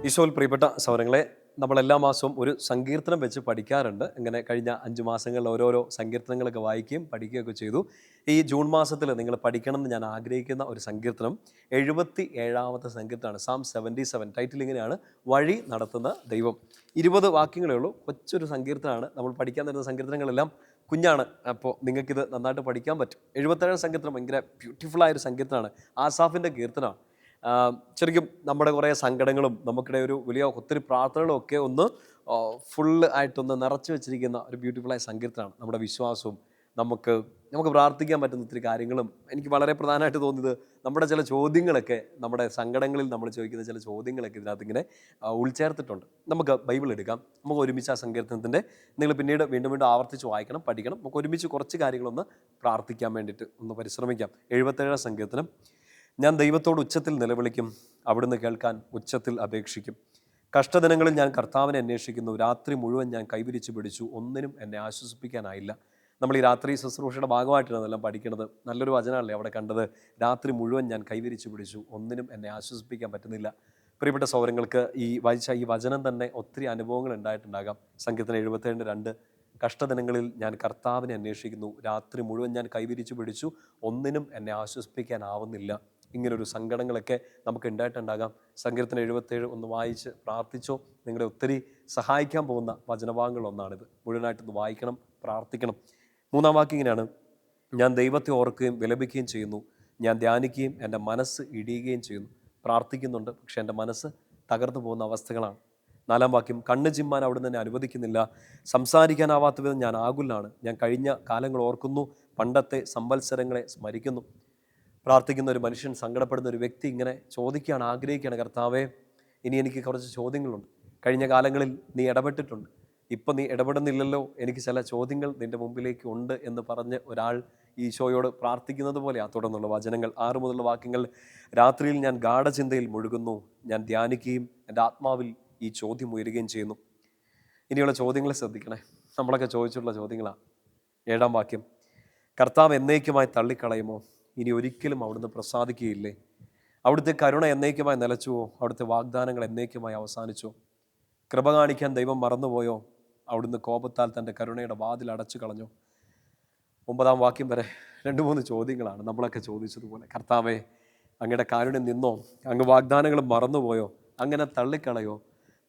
ഈശോയിൽ പ്രിയപ്പെട്ട സഹോദരങ്ങളെ, നമ്മളെല്ലാ മാസവും ഒരു സങ്കീർത്തനം വെച്ച് പഠിക്കാറുണ്ട്. ഇങ്ങനെ കഴിഞ്ഞ 5 മാസങ്ങളിൽ ഓരോരോ സങ്കീർത്തനങ്ങളൊക്കെ വായിക്കുകയും പഠിക്കുകയൊക്കെ ചെയ്തു. ഈ ജൂൺ മാസത്തിൽ നിങ്ങൾ പഠിക്കണമെന്ന് ഞാൻ ആഗ്രഹിക്കുന്ന ഒരു സങ്കീർത്തനം 77-ാമത്തെ സങ്കീർത്തനമാണ്. സാം 77. ടൈറ്റിൽ ഇങ്ങനെയാണ്: വഴി നടത്തുന്ന ദൈവം. 20 വാക്യങ്ങളേ ഉള്ളൂ. കൊച്ചൊരു സങ്കീർത്തനമാണ്. നമ്മൾ പഠിക്കാൻ തരുന്ന സങ്കീർത്തനങ്ങളെല്ലാം കുഞ്ഞാണ്. അപ്പോൾ നിങ്ങൾക്കിത് നന്നായിട്ട് പഠിക്കാൻ പറ്റും. 77 സങ്കീർത്തനം ഭയങ്കര ബ്യൂട്ടിഫുള്ളായൊരു സങ്കീർത്തനമാണ്. ആസാഫിൻ്റെ കീർത്തനമാണ്. ശരിക്കും നമ്മുടെ കുറേ സങ്കടങ്ങളും നമുക്കിടെ ഒരു വലിയ ഒത്തിരി പ്രാർത്ഥനകളും ഒക്കെ ഒന്ന് ഫുള്ള് ആയിട്ടൊന്ന് നിറച്ച് വെച്ചിരിക്കുന്ന ഒരു ബ്യൂട്ടിഫുള്ളായ സങ്കീർത്തനമാണ്. നമ്മുടെ വിശ്വാസവും നമുക്ക് പ്രാർത്ഥിക്കാൻ പറ്റുന്ന ഒത്തിരി കാര്യങ്ങളും എനിക്ക് വളരെ പ്രധാനമായിട്ട് തോന്നിയത് നമ്മുടെ ചില ചോദ്യങ്ങളൊക്കെ, നമ്മുടെ സങ്കടങ്ങളിൽ നമ്മൾ ചോദിക്കുന്ന ചില ചോദ്യങ്ങളൊക്കെ ഇതിനകത്ത് ഇങ്ങനെ ഉൾച്ചേർത്തിട്ടുണ്ട്. നമുക്ക് ബൈബിൾ എടുക്കാം. നമുക്ക് ഒരുമിച്ച് ആ സങ്കീർത്തനത്തിൻ്റെ നിങ്ങൾ പിന്നീട് വീണ്ടും വീണ്ടും ആവർത്തിച്ച് വായിക്കണം, പഠിക്കണം. നമുക്ക് ഒരുമിച്ച് കുറച്ച് കാര്യങ്ങളൊന്ന് പ്രാർത്ഥിക്കാൻ വേണ്ടിയിട്ട് ഒന്ന് പരിശ്രമിക്കാം. 77 സങ്കീർത്തനം. ഞാൻ ദൈവത്തോട് ഉച്ചത്തിൽ നിലവിളിക്കും, അവിടുന്ന് കേൾക്കാൻ ഉച്ചത്തിൽ അപേക്ഷിക്കും. കഷ്ടദിനങ്ങളിൽ ഞാൻ കർത്താവിനെ അന്വേഷിക്കുന്നു. രാത്രി മുഴുവൻ ഞാൻ കൈവിരിച്ച് പിടിച്ചു, ഒന്നിനും എന്നെ ആശ്വസിപ്പിക്കാനായില്ല. നമ്മൾ ഈ രാത്രി ശുശ്രൂഷയുടെ ഭാഗമായിട്ടാണ് അതെല്ലാം പഠിക്കുന്നത്. നല്ലൊരു വചനമല്ലേ അവിടെ കണ്ടത്? രാത്രി മുഴുവൻ ഞാൻ കൈവിരിച്ച് പിടിച്ചു, ഒന്നിനും എന്നെ ആശ്വസിപ്പിക്കാൻ പറ്റുന്നില്ല. പ്രിയപ്പെട്ട സഹോദരങ്ങൾക്ക് ഈ വചനം തന്നെ ഒത്തിരി അനുഭവങ്ങൾ ഉണ്ടായിട്ടുണ്ടാകാം. സങ്കീർത്തനം 77:2. കഷ്ടദിനങ്ങളിൽ ഞാൻ കർത്താവിനെ അന്വേഷിക്കുന്നു, രാത്രി മുഴുവൻ ഞാൻ കൈവിരിച്ച് പിടിച്ചു, ഒന്നിനും എന്നെ ആശ്വസിപ്പിക്കാനാവുന്നില്ല. ഇങ്ങനൊരു സങ്കടങ്ങളൊക്കെ നമുക്ക് ഉണ്ടായിട്ടുണ്ടാകാം. സങ്കീർത്തനം 77 ഒന്ന് വായിച്ച് പ്രാർത്ഥിച്ചോ. നിങ്ങളെ ഒത്തിരി സഹായിക്കാൻ പോകുന്ന വചനഭാഗങ്ങളൊന്നാണിത്. മുഴുവനായിട്ടൊന്ന് വായിക്കണം, പ്രാർത്ഥിക്കണം. 3-ാം വാക്യം ഇങ്ങനെയാണ്: ഞാൻ ദൈവത്തെ ഓർക്കുകയും വിലപിക്കുകയും ചെയ്യുന്നു. ഞാൻ ധ്യാനിക്കുകയും എൻ്റെ മനസ്സ് ഇടിയുകയും ചെയ്യുന്നു. പ്രാർത്ഥിക്കുന്നുണ്ട്, പക്ഷെ എൻ്റെ മനസ്സ് തകർന്നു പോകുന്ന അവസ്ഥകളാണ്. 4-ാം വാക്യം: കണ്ണ് ചിമ്മാൻ അവിടുന്ന് എന്നെ അനുവദിക്കുന്നില്ല. സംസാരിക്കാനാവാത്ത വിധം ഞാൻ ആകുലാണ്. ഞാൻ കഴിഞ്ഞ കാലങ്ങൾ ഓർക്കുന്നു, പണ്ടത്തെ സംവത്സരങ്ങളെ സ്മരിക്കുന്നു. പ്രാർത്ഥിക്കുന്ന ഒരു മനുഷ്യൻ, സങ്കടപ്പെടുന്ന ഒരു വ്യക്തി ഇങ്ങനെ ചോദിക്കുകയാണ്, ആഗ്രഹിക്കുകയാണ്: കർത്താവേ, ഇനി എനിക്ക് കുറച്ച് ചോദ്യങ്ങളുണ്ട്. കഴിഞ്ഞ കാലങ്ങളിൽ നീ ഇടപെട്ടിട്ടുണ്ട്, ഇപ്പം നീ ഇടപെടുന്നില്ലല്ലോ, എനിക്ക് ചില ചോദ്യങ്ങൾ നിൻ്റെ മുമ്പിലേക്ക് ഉണ്ട് എന്ന് പറഞ്ഞ് ഒരാൾ ഈശോയോട് പ്രാർത്ഥിക്കുന്നത് പോലെയാണ് തുടർന്നുള്ള വചനങ്ങൾ. 6 മുതലുള്ള വാക്യങ്ങൾ: രാത്രിയിൽ ഞാൻ ഗാഢചിന്തയിൽ മുഴുകുന്നു, ഞാൻ ധ്യാനിക്കുകയും എൻ്റെ ആത്മാവിൽ ഈ ചോദ്യം ഉയരുകയും ചെയ്യുന്നു. ഇനിയുള്ള ചോദ്യങ്ങൾ ശ്രദ്ധിക്കണേ, നമ്മളൊക്കെ ചോദിച്ചിട്ടുള്ള ചോദ്യങ്ങളാണ്. 7-ാം വാക്യം: കർത്താവ് എന്നേക്കുമായി തള്ളിക്കളയുമോ? ഇനി ഒരിക്കലും അവിടുന്ന് പ്രസാദിക്കുകയില്ലേ? അവിടുത്തെ കരുണ എന്നേക്കുമായി നിലച്ചുവോ? അവിടുത്തെ വാഗ്ദാനങ്ങൾ എന്നേക്കുമായി അവസാനിച്ചോ? കൃപ കാണിക്കാൻ ദൈവം മറന്നുപോയോ? അവിടുന്ന് കോപത്താൽ തൻ്റെ കരുണയുടെ വാതിൽ അടച്ചു കളഞ്ഞോ? 9-ാം വാക്യം വരെ 2-3 ചോദ്യങ്ങളാണ് നമ്മളൊക്കെ ചോദിച്ചതുപോലെ. കർത്താവേ, അങ്ങയുടെ കാരുണ്യം നിന്നോ? അങ്ങ് വാഗ്ദാനങ്ങൾ മറന്നുപോയോ? അങ്ങനെ തള്ളിക്കളയോ?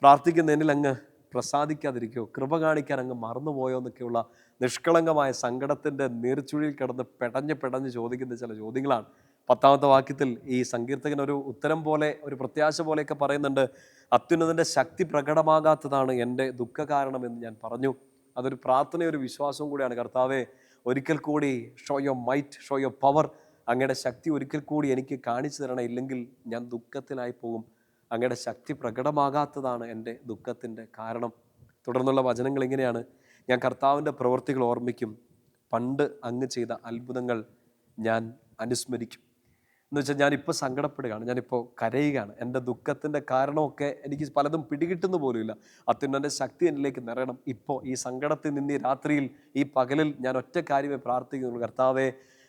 പ്രാർത്ഥിക്കുന്നതിൽ അങ്ങ് പ്രസാദിക്കാതിരിക്കോ? കൃപ കാണിക്കാൻ അങ്ങ് മറന്നുപോയോ എന്നൊക്കെയുള്ള നിഷ്കളങ്കമായ സങ്കടത്തിൻ്റെ നീർച്ചുഴിയിൽ കിടന്ന് പെടഞ്ഞ് ചോദിക്കുന്ന ചില ചോദ്യങ്ങളാണ്. 10-ാമത്തെ വാക്യത്തിൽ ഈ സങ്കീർത്തകൻ ഒരു ഉത്തരം പോലെ, ഒരു പ്രത്യാശ പോലെയൊക്കെ പറയുന്നുണ്ട്: അത്യുന്നതൻ്റെ ശക്തി പ്രകടമാകാത്തതാണ് എൻ്റെ ദുഃഖ കാരണമെന്ന് ഞാൻ പറഞ്ഞു. അതൊരു പ്രാർത്ഥനയും ഒരു വിശ്വാസവും കൂടിയാണ്. കർത്താവേ, ഒരിക്കൽ കൂടി show your might, show your power. അങ്ങയുടെ ശക്തി ഒരിക്കൽ കൂടി എനിക്ക് കാണിച്ചു തരണം, ഇല്ലെങ്കിൽ ഞാൻ ദുഃഖത്തിലായി പോകും. അങ്ങയുടെ ശക്തി പ്രകടമാകാത്തതാണ് എൻ്റെ ദുഃഖത്തിൻ്റെ കാരണം. തുടർന്നുള്ള വചനങ്ങൾ ഇങ്ങനെയാണ്: ഞാൻ കർത്താവിൻ്റെ പ്രവൃത്തികൾ ഓർമ്മിക്കും, പണ്ട് അങ്ങ് ചെയ്ത അത്ഭുതങ്ങൾ ഞാൻ അനുസ്മരിക്കും. എന്ന് വെച്ചാൽ ഞാനിപ്പോൾ സങ്കടപ്പെടുകയാണ്, ഞാനിപ്പോൾ കരയുകയാണ്. എൻ്റെ ദുഃഖത്തിൻ്റെ കാരണമൊക്കെ എനിക്ക് പലതും പിടികിട്ടുന്ന പോലുമില്ല. അത്യുന്നതൻ്റെ ശക്തി എന്നിലേക്ക് നിറയണം. ഇപ്പോൾ ഈ സങ്കടത്തിൽ നിന്ന് ഈ രാത്രിയിൽ, ഈ പകലിൽ ഞാൻ ഒറ്റ കാര്യമേ പ്രാർത്ഥിക്കുന്നുള്ളൂ: കർത്താവേ,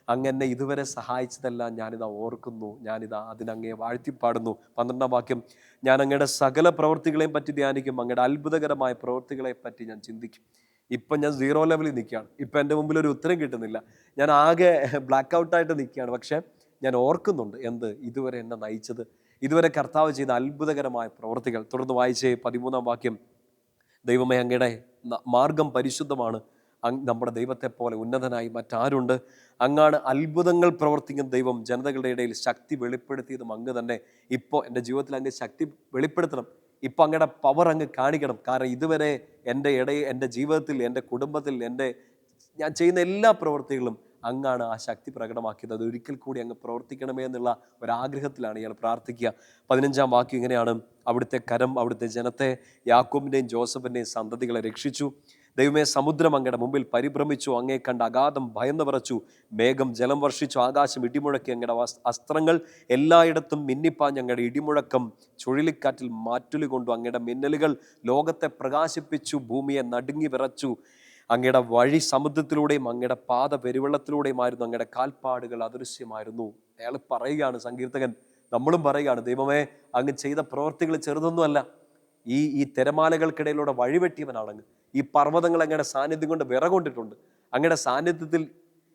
അങ്ങ് എന്നെ ഇതുവരെ സഹായിച്ചതെല്ലാം ഞാനിതാ ഓർക്കുന്നു, ഞാനിതാ അതിനങ്ങയെ വാഴ്ത്തിപ്പാടുന്നു. 12-ാം വാക്യം: ഞാൻ അങ്ങയുടെ സകല പ്രവൃത്തികളെയും പറ്റി ധ്യാനിക്കും, അങ്ങയുടെ അത്ഭുതകരമായ പ്രവൃത്തികളെ പറ്റി ഞാൻ ചിന്തിക്കും. ഇപ്പം ഞാൻ 0 ലെവലിൽ നിൽക്കുകയാണ്. ഇപ്പം എൻ്റെ മുമ്പിൽ ഒരു ഉത്തരം കിട്ടുന്നില്ല. ഞാൻ ആകെ ബ്ലാക്ക് ഔട്ടായിട്ട് നിൽക്കുകയാണ്. പക്ഷേ ഞാൻ ഓർക്കുന്നുണ്ട് എന്ത്? ഇതുവരെ എന്നെ നയിച്ചത്, ഇതുവരെ കർത്താവ് ചെയ്ത അത്ഭുതകരമായ പ്രവൃത്തികൾ. തുടർന്ന് വായിച്ചേ 13-ാം വാക്യം: ദൈവമേ, അങ്ങയുടെ മാർഗം പരിശുദ്ധമാണ്. നമ്മുടെ ദൈവത്തെ പോലെ ഉന്നതനായി മറ്റാരുണ്ട്? അങ്ങാണ് അത്ഭുതങ്ങൾ പ്രവർത്തിക്കുന്ന ദൈവം. ജനതകളുടെ ഇടയിൽ ശക്തി വെളിപ്പെടുത്തിയതും അങ്ങ് തന്നെ. ഇപ്പോൾ എൻ്റെ ജീവിതത്തിൽ അങ്ങ് ശക്തി വെളിപ്പെടുത്തണം. ഇപ്പം അങ്ങയുടെ പവർ അങ്ങ് കാണിക്കണം. കാരണം ഇതുവരെ എൻ്റെ ജീവിതത്തിൽ, എൻ്റെ കുടുംബത്തിൽ, ഞാൻ ചെയ്യുന്ന എല്ലാ പ്രവൃത്തികളും അങ്ങാണ് ആ ശക്തി പ്രകടമാക്കിയത്. അത് ഒരിക്കൽ കൂടി അങ്ങ് പ്രവർത്തിക്കണമേ എന്നുള്ള ഒരാഗ്രഹത്തിലാണ് ഇയാൾ പ്രാർത്ഥിക്കുക. 15-ാം വാക്യം ഇങ്ങനെയാണ്: അവിടുത്തെ കരം അവിടുത്തെ ജനത്തെ, യാക്കോബിൻ്റെയും ജോസഫിൻ്റെയും സന്തതികളെ രക്ഷിച്ചു. ദൈവമേ, സമുദ്രം അങ്ങയുടെ മുമ്പിൽ പരിഭ്രമിച്ചു, അങ്ങേ കണ്ട് അഗാധം ഭയന്ന് വിറച്ചു. മേഘം ജലം വർഷിച്ചു, ആകാശം ഇടിമുഴക്കി. അങ്ങയുടെ അസ്ത്രങ്ങൾ എല്ലായിടത്തും മിന്നിപ്പാഞ്ഞ്. അങ്ങയുടെ ഇടിമുഴക്കം ചുഴലിക്കാറ്റിൽ മാറ്റുലി കൊണ്ടു. അങ്ങയുടെ മിന്നലുകൾ ലോകത്തെ പ്രകാശിപ്പിച്ചു, ഭൂമിയെ നടുങ്ങി വിറച്ചു. അങ്ങയുടെ വഴി സമുദ്രത്തിലൂടെയും അങ്ങയുടെ പാത പെരുവെള്ളത്തിലൂടെയുമായിരുന്നു. അങ്ങയുടെ കാൽപ്പാടുകൾ അദൃശ്യമായിരുന്നു. അയാൾ പറയുകയാണ്, സങ്കീർത്തകൻ നമ്മളും പറയുകയാണ്, ദൈവമേ അങ്ങ് ചെയ്ത പ്രവൃത്തികൾ ചെറുതൊന്നുമല്ല. ഈ തിരമാലകൾക്കിടയിലൂടെ വഴിവെട്ടിയവനാണ് അങ്ങ്. ഈ പർവ്വതങ്ങൾ അങ്ങയുടെ സാന്നിധ്യം കൊണ്ട് വിറകൊണ്ടിട്ടുണ്ട്. അങ്ങയുടെ സാന്നിധ്യത്തിൽ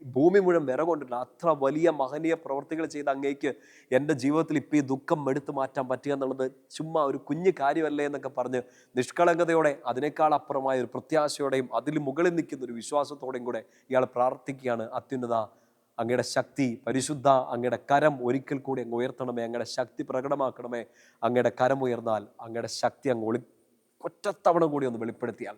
ഭൂമി മുഴുവൻ വിറകൊണ്ടിട്ടുണ്ട്. അത്ര വലിയ മഹനീയ പ്രവൃത്തികൾ ചെയ്ത അങ്ങേക്ക് എൻ്റെ ജീവിതത്തിൽ ഇപ്പോൾ ഈ ദുഃഖം എടുത്തു മാറ്റാൻ പറ്റുക എന്നുള്ളത് ചുമ്മാ ഒരു കുഞ്ഞു കാര്യമല്ലേ എന്നൊക്കെ പറഞ്ഞ് നിഷ്കളങ്കതയോടെ, അതിനേക്കാൾ അപ്പുറമായ ഒരു പ്രത്യാശയോടെയും അതിൽ മുകളിൽ നിൽക്കുന്ന ഒരു വിശ്വാസത്തോടെയും കൂടെ ഇയാൾ പ്രാർത്ഥിക്കുകയാണ്. അത്യുന്നത, അങ്ങയുടെ ശക്തി, പരിശുദ്ധ അങ്ങയുടെ കരം ഒരിക്കൽ കൂടി അങ്ങ് ഉയർത്തണമേ, അങ്ങയുടെ ശക്തി പ്രകടമാക്കണമേ. അങ്ങയുടെ കരം ഉയർന്നാൽ അങ്ങയുടെ ശക്തി അങ്ങ് ഒറ്റത്തവണ കൂടി ഒന്ന് വെളിപ്പെടുത്തിയാൽ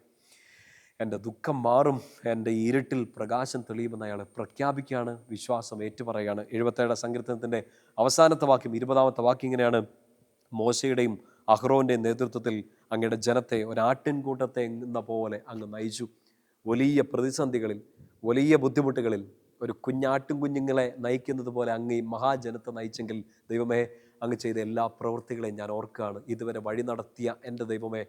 എൻ്റെ ദുഃഖം മാറും, എൻ്റെ ഇരുട്ടിൽ പ്രകാശം തെളിയുമെന്ന് അയാൾ പ്രഖ്യാപിക്കുകയാണ്, വിശ്വാസം ഏറ്റുപറയാണ്. 77 സങ്കീർത്തനത്തിൻ്റെ അവസാനത്തെ വാക്യം, 20ാമത്തെ വാക്യം ഇങ്ങനെയാണ്: മോശയുടെയും അഹ്റോൻ്റെയും നേതൃത്വത്തിൽ അങ്ങയുടെ ജനത്തെ ഒരാട്ടിൻകൂട്ടത്തെ എന്ന പോലെ അങ്ങ് നയിച്ചു. വലിയ പ്രതിസന്ധികളിൽ, വലിയ ബുദ്ധിമുട്ടുകളിൽ ഒരു കുഞ്ഞുങ്ങളെ നയിക്കുന്നത് പോലെ അങ്ങ് ഈ മഹാജനത്തെ നയിച്ചെങ്കിൽ ദൈവമേ, അങ്ങ് ചെയ്ത എല്ലാ പ്രവൃത്തികളെയും ഞാൻ ഓർക്കുകയാണ്. ഇതുവരെ വഴി നടത്തിയ എൻ്റെ ദൈവമേ,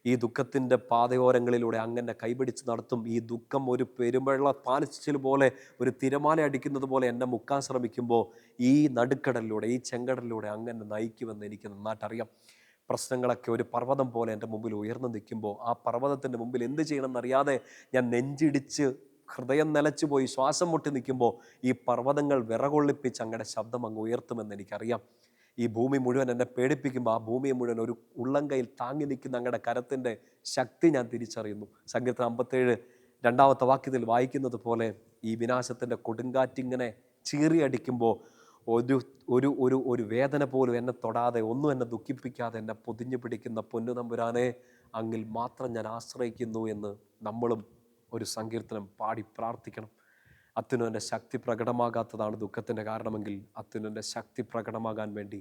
ഈ ദുഃഖത്തിൻ്റെ പാതയോരങ്ങളിലൂടെ അങ്ങനെ കൈപിടിച്ച് നടത്തും. ഈ ദുഃഖം ഒരു പെരുമ്പള്ള പാലിച്ചിൽ പോലെ, ഒരു തിരമാല അടിക്കുന്നത് പോലെ എന്നെ മുക്കാൻ ശ്രമിക്കുമ്പോൾ ഈ നടുക്കടലിലൂടെ, ഈ ചെങ്കടലിലൂടെ അങ്ങനെ നയിക്കുമെന്ന് എനിക്ക് നന്നായിട്ടറിയാം. പ്രശ്നങ്ങളൊക്കെ ഒരു പർവ്വതം പോലെ എൻ്റെ മുമ്പിൽ ഉയർന്നു നിൽക്കുമ്പോൾ ആ പർവ്വതത്തിൻ്റെ മുമ്പിൽ എന്ത് ചെയ്യണമെന്നറിയാതെ ഞാൻ നെഞ്ചിടിച്ച് ഹൃദയം നിലച്ചു പോയി ശ്വാസം മുട്ടി നിൽക്കുമ്പോൾ ഈ പർവ്വതങ്ങൾ വിറകൊള്ളിപ്പിച്ച് അങ്ങയുടെ ശബ്ദം അങ്ങ് ഉയർത്തുമെന്ന് എനിക്കറിയാം. ഈ ഭൂമി മുഴുവൻ എന്നെ പേടിപ്പിക്കുമ്പോൾ ആ ഭൂമിയെ മുഴുവൻ ഒരു ഉള്ളംകൈയിൽ താങ്ങി നിൽക്കുന്ന അങ്ങയുടെ കരത്തിൻ്റെ ശക്തി ഞാൻ തിരിച്ചറിയുന്നു. സങ്കീർത്തനം 57 2ാമത്തെ വാക്യത്തിൽ വായിക്കുന്നത് പോലെ ഈ വിനാശത്തിൻ്റെ കൊടുങ്കാറ്റിങ്ങനെ ചീറിയടിക്കുമ്പോൾ ഒരു ഒരു ഒരു വേദന പോലും എന്നെ തൊടാതെ, ഒന്നും എന്നെ ദുഃഖിപ്പിക്കാതെ എന്നെ പൊതിഞ്ഞു പിടിക്കുന്ന പൊന്നു തമ്പുരാനെ, അങ്ങിൽ മാത്രം ഞാൻ ആശ്രയിക്കുന്നു എന്ന് നമ്മളും ഒരു സങ്കീർത്തനം പാടി പ്രാർത്ഥിക്കണം. അത്യുന്നതൻ്റെ ശക്തി പ്രകടമാകാത്തതാണ് ദുഃഖത്തിൻ്റെ കാരണമെങ്കിൽ അത്യുന്നതൻ്റെ ശക്തി പ്രകടമാകാൻ വേണ്ടി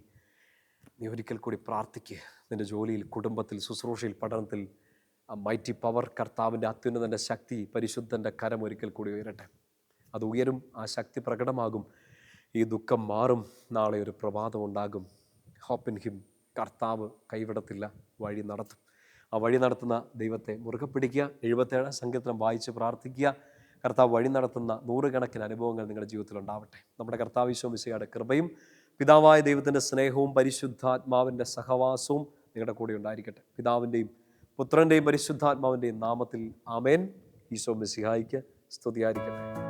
നീ ഒരിക്കൽ കൂടി പ്രാർത്ഥിക്കുക. നിൻ്റെ ജോലിയിൽ, കുടുംബത്തിൽ, ശുശ്രൂഷയിൽ, പഠനത്തിൽ ആ മൈറ്റി പവർ, കർത്താവിൻ്റെ അത്യുന്നതൻ്റെ ശക്തി, പരിശുദ്ധൻ്റെ കരം ഒരിക്കൽ കൂടി ഉയരട്ടെ. അത് ഉയരും, ആ ശക്തി പ്രകടമാകും, ഈ ദുഃഖം മാറും. നാളെ ഒരു പ്രഭാതം ഉണ്ടാകും. Hope in him. കർത്താവ് കൈവിടത്തില്ല, വഴി നടത്തും. ആ വഴി നടത്തുന്ന ദൈവത്തെ മുറുകെ പിടിക്കുക. 77 സങ്കീർത്തനം വായിച്ച് പ്രാർത്ഥിക്കുക. കർത്താവ് വഴി നടത്തുന്ന നൂറുകണക്കിന് അനുഭവങ്ങൾ നിങ്ങളുടെ ജീവിതത്തിൽ ഉണ്ടാവട്ടെ. നമ്മുടെ കർത്താവ് ഈശോ മിശിഹായുടെ കൃപയും പിതാവായ ദൈവത്തിൻ്റെ സ്നേഹവും പരിശുദ്ധാത്മാവിൻ്റെ സഹവാസവും നിങ്ങളുടെ കൂടെ ഉണ്ടായിരിക്കട്ടെ. പിതാവിൻ്റെയും പുത്രൻ്റെയും പരിശുദ്ധാത്മാവിൻ്റെയും നാമത്തിൽ ആമേൻ. ഈശോ മിശിഹായ്ക്ക് സ്തുതിയായിരിക്കട്ടെ.